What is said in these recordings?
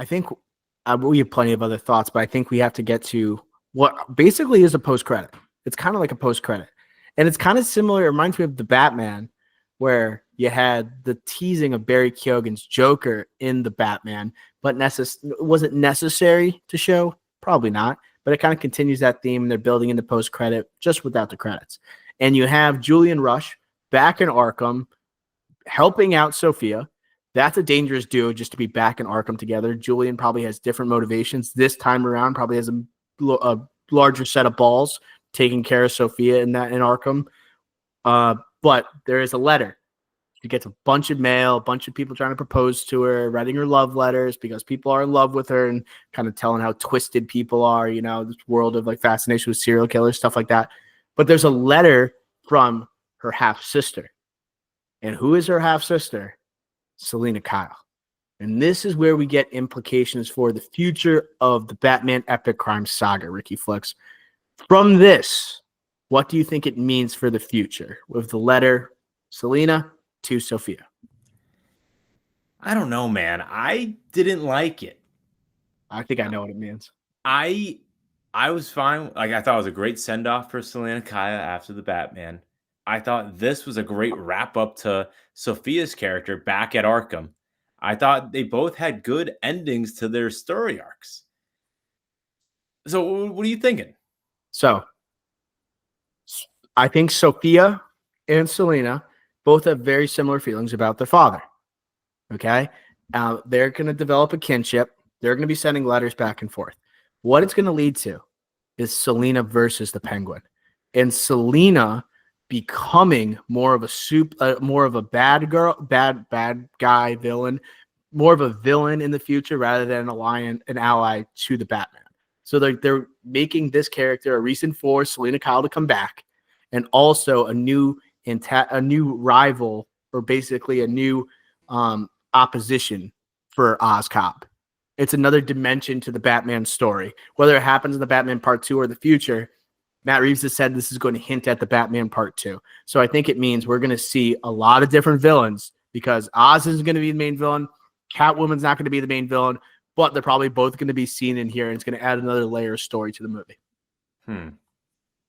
I think we have plenty of other thoughts, but I think we have to get to what basically is a post credit. It's kind of like a post credit, and it's kind of similar. It reminds me of the Batman, where you had the teasing of Barry Keoghan's Joker in the Batman, but was it necessary to show? Probably not. But it kind of continues that theme. They're building into post credit just without the credits, and you have Julian Rush back in Arkham, helping out Sophia. That's a dangerous duo just to be back in Arkham together. Julian probably has different motivations this time around. Probably has a larger set of balls taking care of Sophia in Arkham. But there is a letter. She gets a bunch of mail, a bunch of people trying to propose to her, writing her love letters because people are in love with her and kind of telling how twisted people are, this world of like fascination with serial killers, stuff like that. But there's a letter from her half sister. And who is her half sister? Selina Kyle. And this is where we get implications for the future of the Batman epic crime saga, Ricky Flicks. From this, what do you think it means for the future with the letter Selina to Sophia? I don't know, man. I didn't like it. I think I know what it means. I was fine. Like, I thought it was a great send off for Selena Kaya after the Batman. I thought this was a great wrap up to Sophia's character back at Arkham. I thought they both had good endings to their story arcs. So, what are you thinking? So, I think Sophia and Selena both have very similar feelings about their father. Okay? They're going to develop a kinship. They're going to be sending letters back and forth. What it's going to lead to is Selena versus the Penguin. And Selena becoming more of a bad guy villain, more of a villain in the future rather than an ally to the Batman. So they're making this character a reason for Selena Kyle to come back, and also a new rival, or basically a new opposition for Oz Cobb. It's another dimension to the Batman story. Whether it happens in the Batman Part 2 or the future, Matt Reeves has said this is going to hint at the Batman Part 2. So I think it means we're going to see a lot of different villains because Oz is going to be the main villain. Catwoman's not going to be the main villain, but they're probably both going to be seen in here, and it's going to add another layer of story to the movie.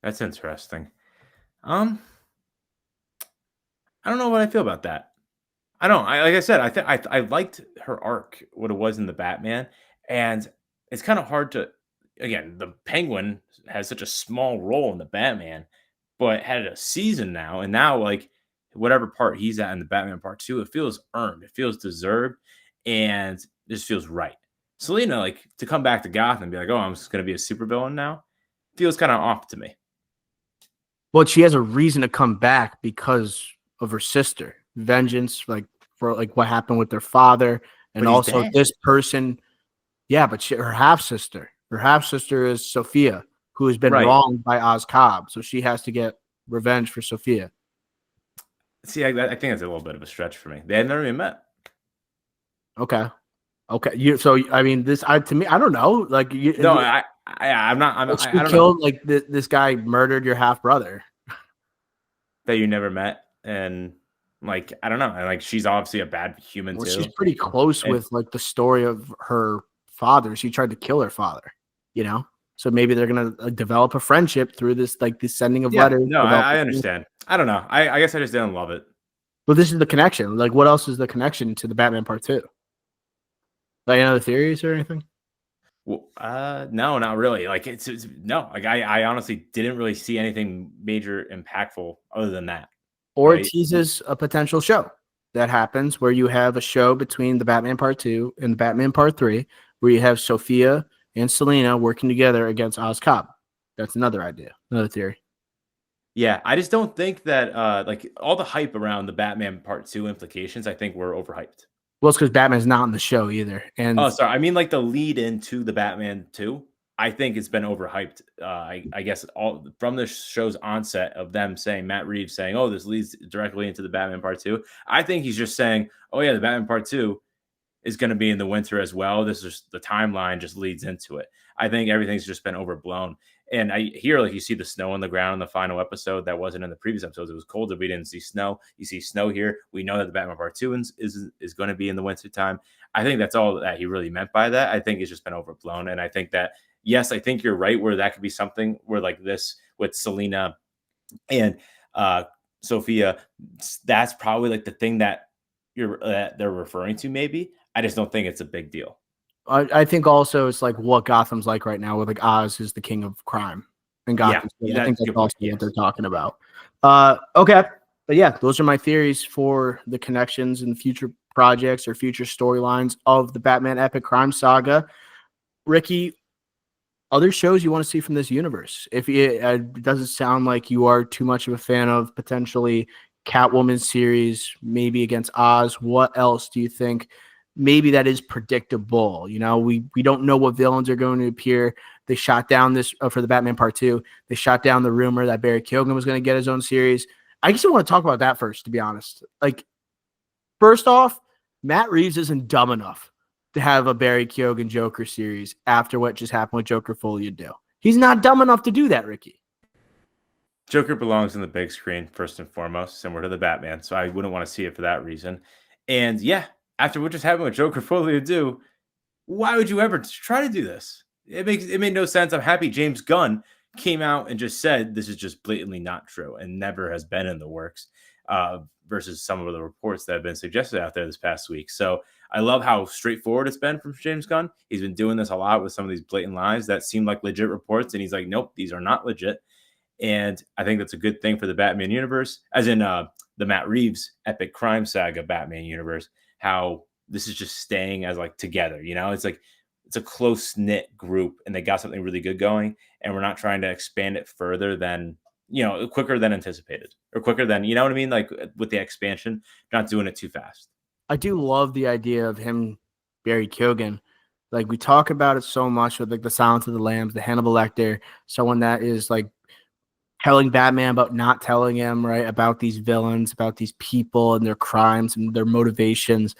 That's interesting. I don't know what I feel about that. I don't. Like I said, I liked her arc, what it was in the Batman, and it's kind of hard to. Again, the Penguin has such a small role in the Batman, but had a season now, and now like whatever part he's at in the Batman Part 2, it feels earned, it feels deserved, and just feels right. Selena, like to come back to Gotham and be like, oh, I'm just gonna be a supervillain now, feels kind of off to me. Well, she has a reason to come back because of her sister. Vengeance, like for like what happened with their father, and also this person. Yeah, but her half sister. Her half sister is Sophia, who has been wronged by Oz Cobb, so she has to get revenge for Sophia. See, I think that's a little bit of a stretch for me. They had never even met. Okay. So I mean, to me, I don't know. Like, I'm not. I don't killed know. Like this guy murdered your half brother that you never met, and like I don't know. And like she's obviously a bad human too. She's pretty close with like the story of her father. She tried to kill her father. So maybe they're gonna develop a friendship through this, like the sending of letters. No, I understand. I don't know. I guess I just didn't love it. But this is the connection. Like, what else is the connection to the Batman Part 2? Like, any other theories or anything? Well, no, not really. Like, it's no. Like, I honestly didn't really see anything major impactful other than that. Or it teases a potential show that happens where you have a show between the Batman Part 2 and the Batman Part 3, where you have Sophia and Selena working together against Oz Cobb. That's another idea, another theory. Yeah, I just don't think that like all the hype around the Batman Part 2 implications, I think were overhyped. Well, it's because Batman's not in the show either. And sorry, I mean like the lead into the Batman 2. I think it's been overhyped. I guess all from the show's onset of them saying Matt Reeves saying, "Oh, this leads directly into the Batman Part 2." I think he's just saying, "Oh yeah, the Batman Part 2 is going to be in the winter as well. This is the timeline just leads into it." I think everything's just been overblown. And I hear like you see the snow on the ground in the final episode that wasn't in the previous episodes. It was colder. We didn't see snow. You see snow here. We know that the Batman Part Two is going to be in the winter time. I think that's all that he really meant by that. I think it's just been overblown, and I think that yes, I think you're right where that could be something where like this with Selena and uh Sophia, that's probably like the thing that they're referring to. Maybe I just don't think it's a big deal. I think also it's like what Gotham's like right now, where like Oz is the king of crime in Yeah, Gotham City. I think that's a that's good point. also what they're Yes. talking about. Okay, but yeah, those are my theories for the connections and future projects or future storylines of the Batman epic crime saga. Ricky, other shows you want to see from this universe? If it doesn't sound like you are too much of a fan of potentially Catwoman series, maybe against Oz, what else do you think? Maybe that is predictable. You know, we don't know what villains are going to appear. They shot down this for the Batman Part Two. They shot down the rumor that Barry Keoghan was going to get his own series. I just want to talk about that first, to be honest. Like, first off, Matt Reeves isn't dumb enough to have a Barry Keoghan Joker series after what just happened with Joker Folia do. He's not dumb enough to do that, Ricky. Joker belongs on the big screen first and foremost, similar to the Batman. So I wouldn't want to see it for that reason. And yeah, after what just happened with Joker Folio do, why would you ever try to do this? It made no sense. I'm happy James Gunn came out and just said this is just blatantly not true and never has been in the works. Versus some of the reports that have been suggested out there this past week. So I love how straightforward it's been from James Gunn. He's been doing this a lot with some of these blatant lies that seem like legit reports, and he's like, nope, these are not legit. And I think that's a good thing for the Batman universe, as in the Matt Reeves epic crime saga Batman universe. How this is just staying as like together, it's like it's a close knit group, and they got something really good going. And we're not trying to expand it further than quicker than anticipated, or quicker than you know what I mean. Like with the expansion, not doing it too fast. I do love the idea of him, Barry Keoghan. Like, we talk about it so much with like the Silence of the Lambs, the Hannibal Lecter, someone that is like telling Batman about not telling him, right, about these villains, about these people and their crimes and their motivations.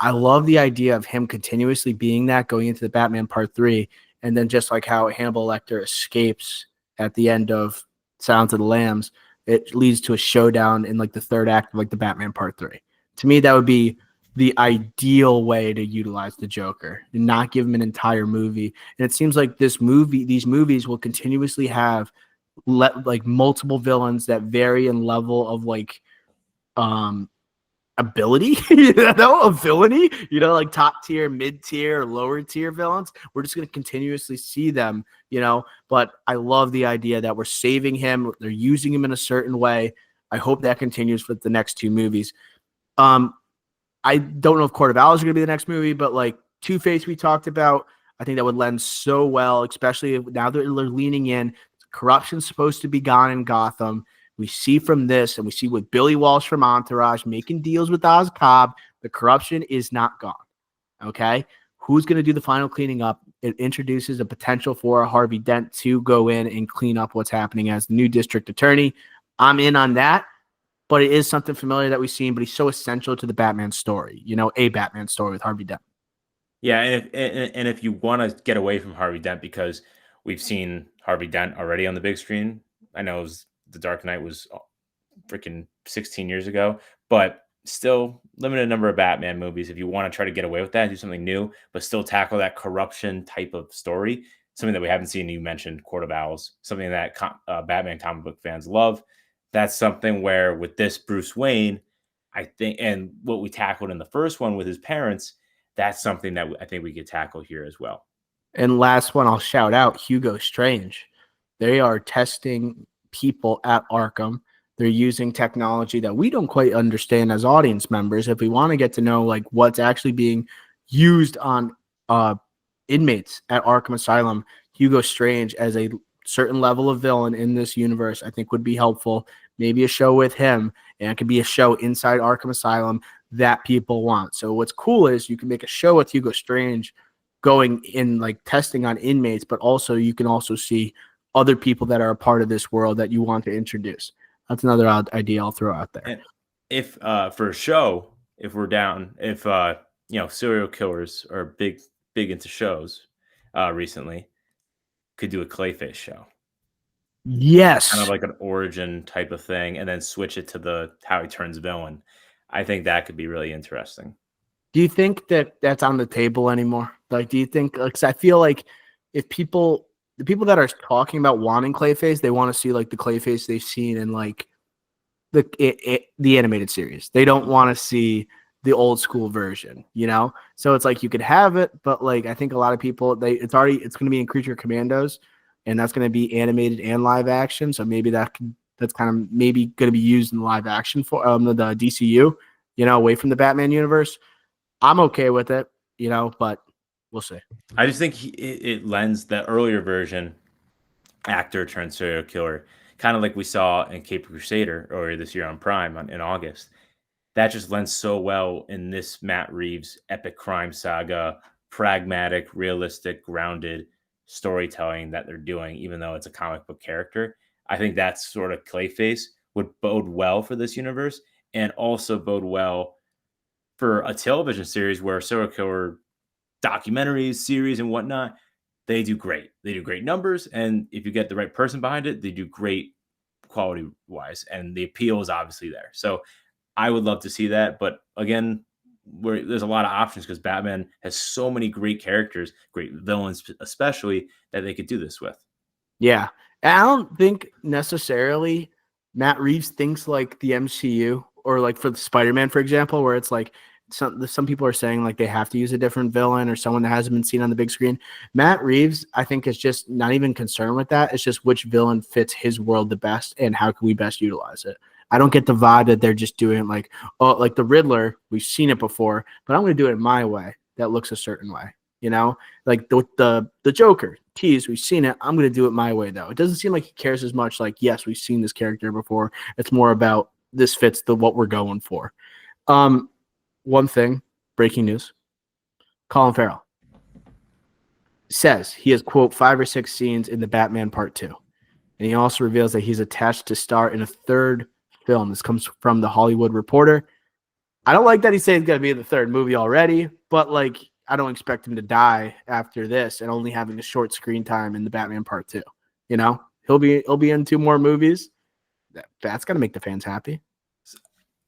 I love the idea of him continuously being that going into the Batman Part 3, and then just like how Hannibal Lecter escapes at the end of Silence of the Lambs, it leads to a showdown in like the third act of like the Batman Part 3. To me, that would be the ideal way to utilize the Joker and not give him an entire movie. And it seems like these movies will continuously have like multiple villains that vary in level of like um ability, of villainy, like top tier, mid tier, lower tier villains. We're just going to continuously see them, but I love the idea that we're saving him. They're using him in a certain way. I hope that continues for the next two movies. I don't know if Court of Owls is going to be the next movie, but like Two-Face we talked about, I think that would lend so well, especially now that they're leaning in. Corruption's supposed to be gone in Gotham. We see from this, and we see with Billy Walsh from Entourage making deals with Oz Cobb, the corruption is not gone. Okay? Who's going to do the final cleaning up? It introduces a potential for Harvey Dent to go in and clean up what's happening as the new district attorney. I'm in on that, but it is something familiar that we've seen, but he's so essential to the Batman story, a Batman story with Harvey Dent. Yeah, and if you want to get away from Harvey Dent, because we've seen Harvey Dent already on the big screen. I know The Dark Knight was freaking 16 years ago, but still limited number of Batman movies. If you want to try to get away with that, do something new, but still tackle that corruption type of story, something that we haven't seen. You mentioned Court of Owls, something that Batman comic book fans love. That's something where with this Bruce Wayne, I think, and what we tackled in the first one with his parents, that's something that I think we could tackle here as well. And last one, I'll shout out Hugo Strange. They are testing people at Arkham. They're using technology that we don't quite understand as audience members. If we want to get to know like what's actually being used on inmates at Arkham Asylum, Hugo Strange as a certain level of villain in this universe, I think would be helpful. Maybe a show with him, and it could be a show inside Arkham Asylum that people want. So what's cool is you can make a show with Hugo Strange going in like testing on inmates, but also you can also see other people that are a part of this world that you want to introduce. That's another idea I'll throw out there. And if for a show, if we're down, if serial killers are big into shows recently, could do a Clayface show. kind of Yes. like an origin type of thing, and then switch it to the how he turns villain. I think that could be really interesting. Do you think that that's on the table anymore? Like, do you think? Because I feel like if people, the people that are talking about wanting Clayface, they want to see like the Clayface they've seen in like the animated series. They don't want to see the old school version, you know. So it's like you could have it, but like I think a lot of people it's going to be in Creature Commandos, and that's going to be animated and live action. So maybe that's kind of maybe going to be used in live action for the DCU, you know, away from the Batman universe. I'm okay with it, you know, but we'll see. I just think it lends the earlier version actor turned serial killer, kind of like we saw in Cape Crusader earlier this year on Prime in August. That just lends so well in this Matt Reeves epic crime saga, pragmatic, realistic, grounded storytelling that they're doing, even though it's a comic book character. I think that's sort of Clayface would bode well for this universe and also bode well for a television series where serial killer documentaries, series, and whatnot, they do great. They do great numbers, and if you get the right person behind it, they do great quality wise, and the appeal is obviously there. So I would love to see that, but again, there's a lot of options because Batman has so many great characters, great villains, especially that they could do this with. Yeah. And I don't think necessarily Matt Reeves thinks like the MCU or like for the Spider-Man, for example, where it's like some people are saying like they have to use a different villain or someone that hasn't been seen on the big screen. Matt Reeves, I think, is just not even concerned with that. It's just which villain fits his world the best and how can we best utilize it. I don't get the vibe that they're just doing like, oh, like the Riddler, we've seen it before, but I'm going to do it my way that looks a certain way, you know? Like the Joker tease, we've seen it. I'm going to do it my way, though. It doesn't seem like he cares as much. Like, yes, we've seen this character before. It's more about this fits the what we're going for. One thing, breaking news: Colin Farrell says he has quote 5 or 6 scenes in the Batman Part 2, and he also reveals that he's attached to star in a third film. This comes from the Hollywood Reporter. I don't like that he's saying he's going to be in the third movie already, but like I don't expect him to die after this and only having a short screen time in the Batman Part 2. You know, he'll be in 2 more movies. That's going to make the fans happy.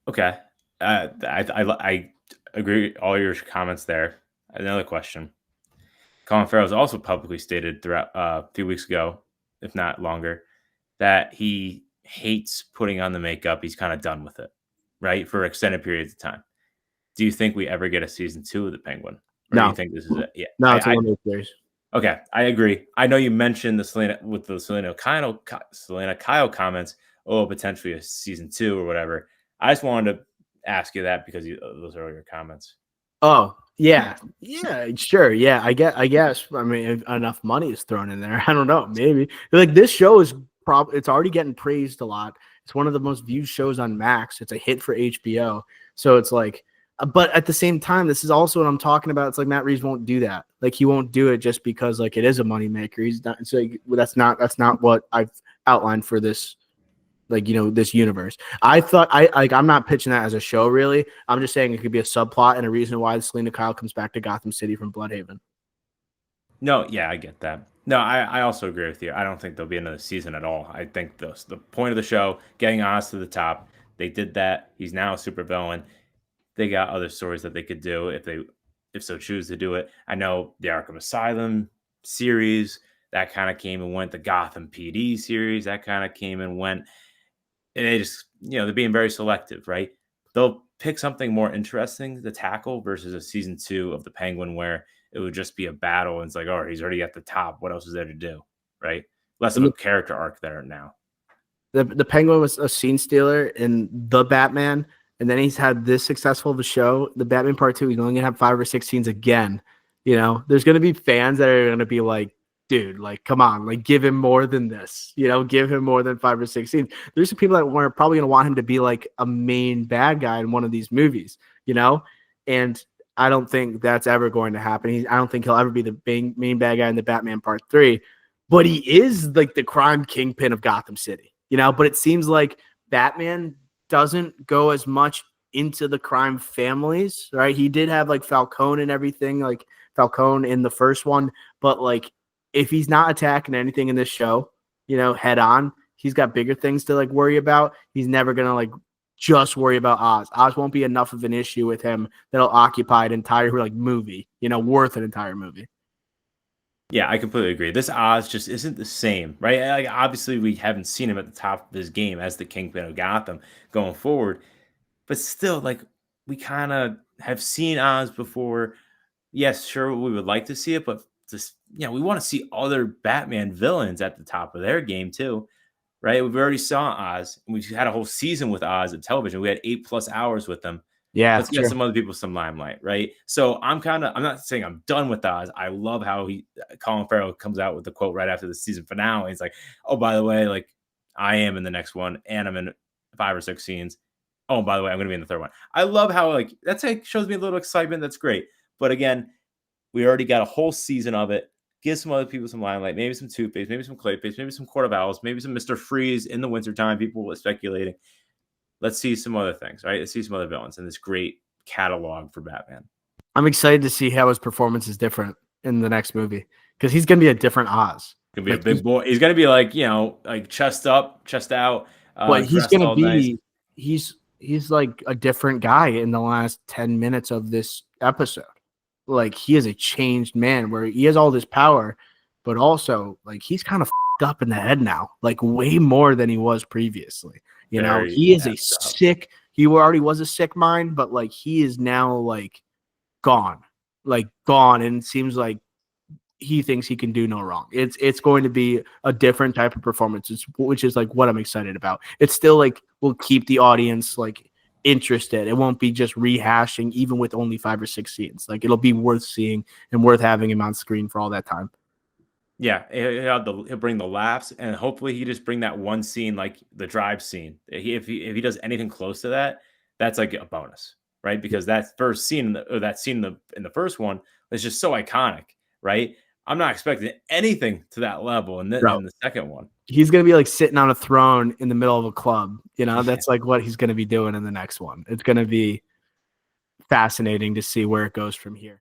Okay, I agree with all your comments there. Another question: Colin Farrell has also publicly stated throughout a few weeks ago, if not longer, that he hates putting on the makeup. He's kind of done with it, right? For extended periods of time. Do you think we ever get a season 2 of the Penguin? Or do you No, think this is it? Yeah. no, it's a limited series. Okay, I agree. I know you mentioned the Selena Kyle comments, oh, potentially a season 2 or whatever. I just wanted to ask you that because of those earlier comments. Oh, yeah. Yeah, sure. Yeah, I guess. I mean, if enough money is thrown in there. I don't know. Maybe. Like this show is it's already getting praised a lot. It's one of the most viewed shows on Max. It's a hit for HBO. So it's like but at the same time, this is also what I'm talking about. It's like Matt Reeves won't do that. Like he won't do it just because like it is a moneymaker. He's not it's like that's not what I've outlined for this like this universe. I thought I'm not pitching that as a show really. I'm just saying it could be a subplot and a reason why Selena Kyle comes back to Gotham City from Bloodhaven. No, yeah, I get that. No, I also agree with you. I don't think there'll be another season at all. I think the point of the show, getting Oz to the top, they did that. He's now a supervillain. They got other stories that they could do if so choose to do it. I know the Arkham Asylum series that kind of came and went. The Gotham PD series that kind of came and went. And they just they're being very selective, right? They'll pick something more interesting to tackle versus a season 2 of the Penguin where it would just be a battle and it's like, oh, he's already at the top. What else is there to do, right? Less of And a character arc there now. the Penguin was a scene stealer in the Batman, and then he's had this successful of a show, the Batman Part 2. He's only gonna have 5 or 6 scenes again. There's gonna be fans that are gonna be like, dude, like, come on, like, give him more than this. Give him more than 5 or 6 scenes. There's some people that were probably gonna want him to be like a main bad guy in one of these movies. And I don't think that's ever going to happen. I don't think he'll ever be the main bad guy in the Batman Part 3, but he is like the crime kingpin of Gotham City. But it seems like Batman doesn't go as much into the crime families, right? He did have like Falcone and everything, like Falcone in the first one, but like if he's not attacking anything in this show, head on. He's got bigger things to like worry about. He's never gonna like just worry about Oz. Oz won't be enough of an issue with him that'll occupy an entire like movie, worth an entire movie. Yeah, I completely agree. This Oz just isn't the same, right? Like, obviously, we haven't seen him at the top of his game as the Kingpin of Gotham going forward, but still, like, we kind of have seen Oz before. Yes, sure, we would like to see it, but just we want to see other Batman villains at the top of their game too, right? We've already saw Oz, and we've had a whole season with Oz at television. We had 8+ hours with them. Yeah, Let's get sure. some other people some limelight, right? So I'm not saying I'm done with Oz. I love how Colin Farrell comes out with the quote right after the season finale. He's like, "Oh, by the way, like I am in the next one, and I'm in 5 or 6 scenes. Oh, by the way, I'm going to be in the third one." I love how that's like shows me a little excitement. That's great. But again, we already got a whole season of it. Give some other people some limelight, maybe some Two-Face, maybe some Clayface, maybe some Court of Owls, maybe some Mr. Freeze in the wintertime. People were speculating. Let's see some other things, right? Let's see some other villains in this great catalog for Batman. I'm excited to see how his performance is different in the next movie because he's gonna be a different Oz. Gonna be a big boy. He's gonna be like like chest up, chest out, But he's dressed gonna all nice. be he's like a different guy in the last 10 minutes of this episode. Like he is a changed man where he has all this power, but also like he's kind of up in the head now, like way more than he was previously. Very He is a messed up. sick, he already was a sick mind, but like he is now like gone, and it seems like he thinks he can do no wrong. It's going to be a different type of performance, which is like what I'm excited about. It's still like will keep the audience like interested. It won't be just rehashing, even with only 5 or 6 scenes. Like it'll be worth seeing and worth having him on screen for all that time. Yeah, he'll bring the laughs, and hopefully he just bring that one scene, like the drive scene. If he does anything close to that, that's like a bonus, right? Because that first scene, or that scene in the first one, is just so iconic, right? I'm not expecting anything to that level in Bro, the second one. he's gonna be like sitting on a throne in the middle of a club. Yeah. That's like what he's gonna be doing in the next one. It's gonna be fascinating to see where it goes from here.